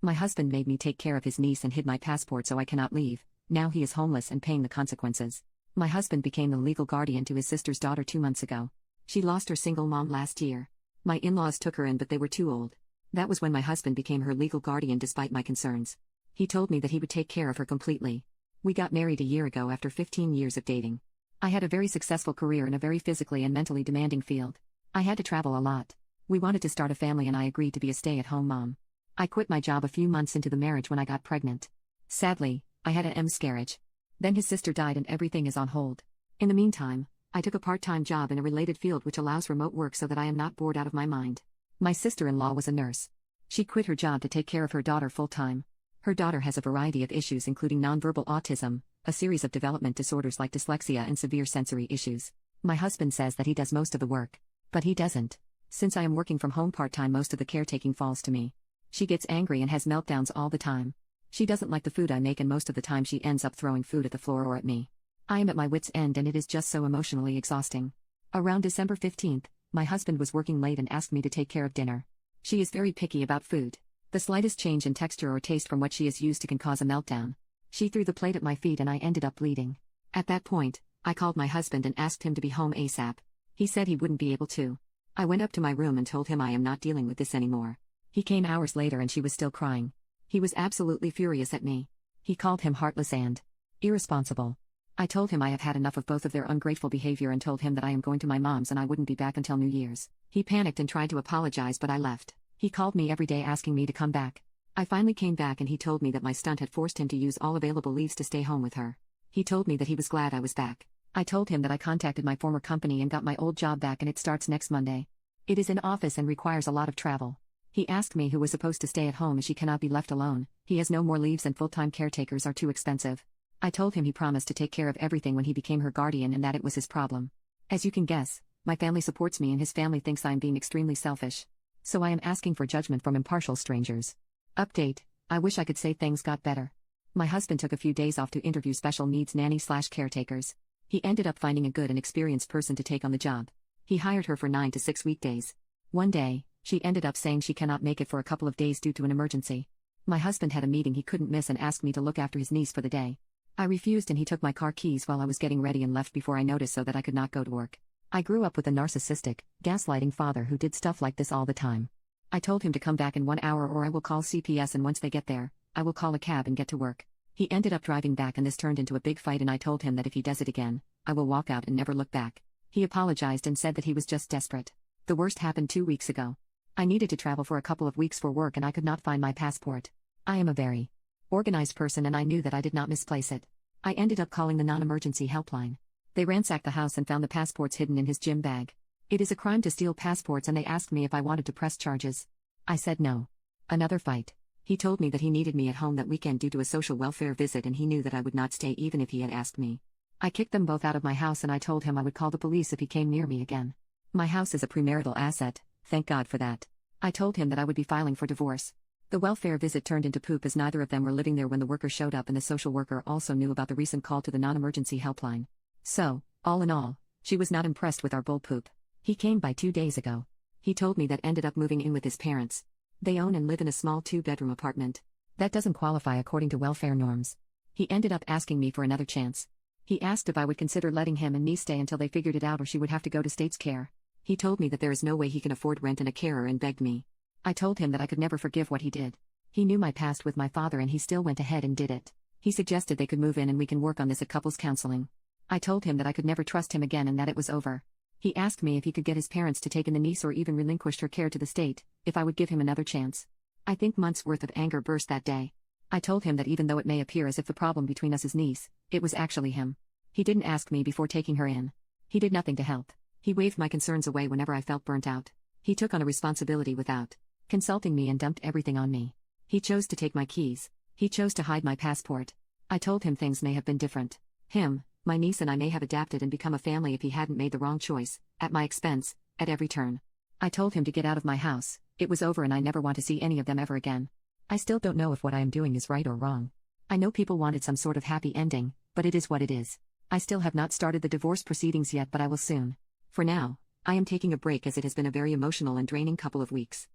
My husband made me take care of his niece and hid my passport so I cannot leave. Now he is homeless and paying the consequences. My husband became the legal guardian to his sister's daughter 2 months ago. She lost her single mom last year. My in-laws took her in, but they were too old. That was when my husband became her legal guardian despite my concerns. He told me that he would take care of her completely. We got married a year ago after 15 years of dating. I had a very successful career in a very physically and mentally demanding field. I had to travel a lot. We wanted to start a family and I agreed to be a stay-at-home mom. I quit my job a few months into the marriage when I got pregnant. Sadly, I had a miscarriage. Then his sister died and everything is on hold. In the meantime, I took a part-time job in a related field which allows remote work so that I am not bored out of my mind. My sister-in-law was a nurse. She quit her job to take care of her daughter full-time. Her daughter has a variety of issues including nonverbal autism, a series of development disorders like dyslexia and severe sensory issues. My husband says that he does most of the work. But he doesn't. Since I am working from home part-time, most of the caretaking falls to me. She gets angry and has meltdowns all the time. She doesn't like the food I make and most of the time she ends up throwing food at the floor or at me. I am at my wit's end and it is just so emotionally exhausting. Around December 15th, my husband was working late and asked me to take care of dinner. She is very picky about food. The slightest change in texture or taste from what she is used to can cause a meltdown. She threw the plate at my feet and I ended up bleeding. At that point, I called my husband and asked him to be home ASAP. He said he wouldn't be able to. I went up to my room and told him I am not dealing with this anymore. He came hours later and she was still crying. He was absolutely furious at me. He called him heartless and irresponsible. I told him I have had enough of both of their ungrateful behavior and told him that I am going to my mom's and I wouldn't be back until New Year's. He panicked and tried to apologize but I left. He called me every day asking me to come back. I finally came back and he told me that my stunt had forced him to use all available leaves to stay home with her. He told me that he was glad I was back. I told him that I contacted my former company and got my old job back and it starts next Monday. It is in office and requires a lot of travel. He asked me who was supposed to stay at home as she cannot be left alone. He has no more leaves and full-time caretakers are too expensive. I told him he promised to take care of everything when he became her guardian and that it was his problem. As you can guess, my family supports me and his family thinks I am being extremely selfish. So I am asking for judgment from impartial strangers. Update: I wish I could say things got better. My husband took a few days off to interview special needs nanny/caretakers. He ended up finding a good and experienced person to take on the job. He hired her for 9 to 6 weekdays. One day, she ended up saying she cannot make it for a couple of days due to an emergency. My husband had a meeting he couldn't miss and asked me to look after his niece for the day. I refused and he took my car keys while I was getting ready and left before I noticed so that I could not go to work. I grew up with a narcissistic, gaslighting father who did stuff like this all the time. I told him to come back in 1 hour or I will call CPS and once they get there, I will call a cab and get to work. He ended up driving back and this turned into a big fight and I told him that if he does it again, I will walk out and never look back. He apologized and said that he was just desperate. The worst happened 2 weeks ago. I needed to travel for a couple of weeks for work and I could not find my passport. I am a very organized person and I knew that I did not misplace it. I ended up calling the non-emergency helpline. They ransacked the house and found the passports hidden in his gym bag. It is a crime to steal passports and they asked me if I wanted to press charges. I said no. Another fight. He told me that he needed me at home that weekend due to a social welfare visit and he knew that I would not stay even if he had asked me. I kicked them both out of my house and I told him I would call the police if he came near me again. My house is a premarital asset, thank God for that. I told him that I would be filing for divorce. The welfare visit turned into poop as neither of them were living there when the worker showed up and the social worker also knew about the recent call to the non-emergency helpline. So, all in all, she was not impressed with our bull poop. He came by 2 days ago. He told me that ended up moving in with his parents. They own and live in a small 2-bedroom apartment. That doesn't qualify according to welfare norms. He ended up asking me for another chance. He asked if I would consider letting him and niece stay until they figured it out or she would have to go to state's care. He told me that there is no way he can afford rent and a carer and begged me. I told him that I could never forgive what he did. He knew my past with my father and he still went ahead and did it. He suggested they could move in and we can work on this at couples counseling. I told him that I could never trust him again and that it was over. He asked me if he could get his parents to take in the niece or even relinquish her care to the state, if I would give him another chance. I think months' worth of anger burst that day. I told him that even though it may appear as if the problem between us is niece, it was actually him. He didn't ask me before taking her in. He did nothing to help. He waved my concerns away whenever I felt burnt out. He took on a responsibility without consulting me and dumped everything on me. He chose to take my keys. He chose to hide my passport. I told him things may have been different. Him, my niece and I may have adapted and become a family if he hadn't made the wrong choice, at my expense, at every turn. I told him to get out of my house. It was over and I never want to see any of them ever again. I still don't know if what I am doing is right or wrong. I know people wanted some sort of happy ending, but it is what it is. I still have not started the divorce proceedings yet, but I will soon. For now, I am taking a break as it has been a very emotional and draining couple of weeks.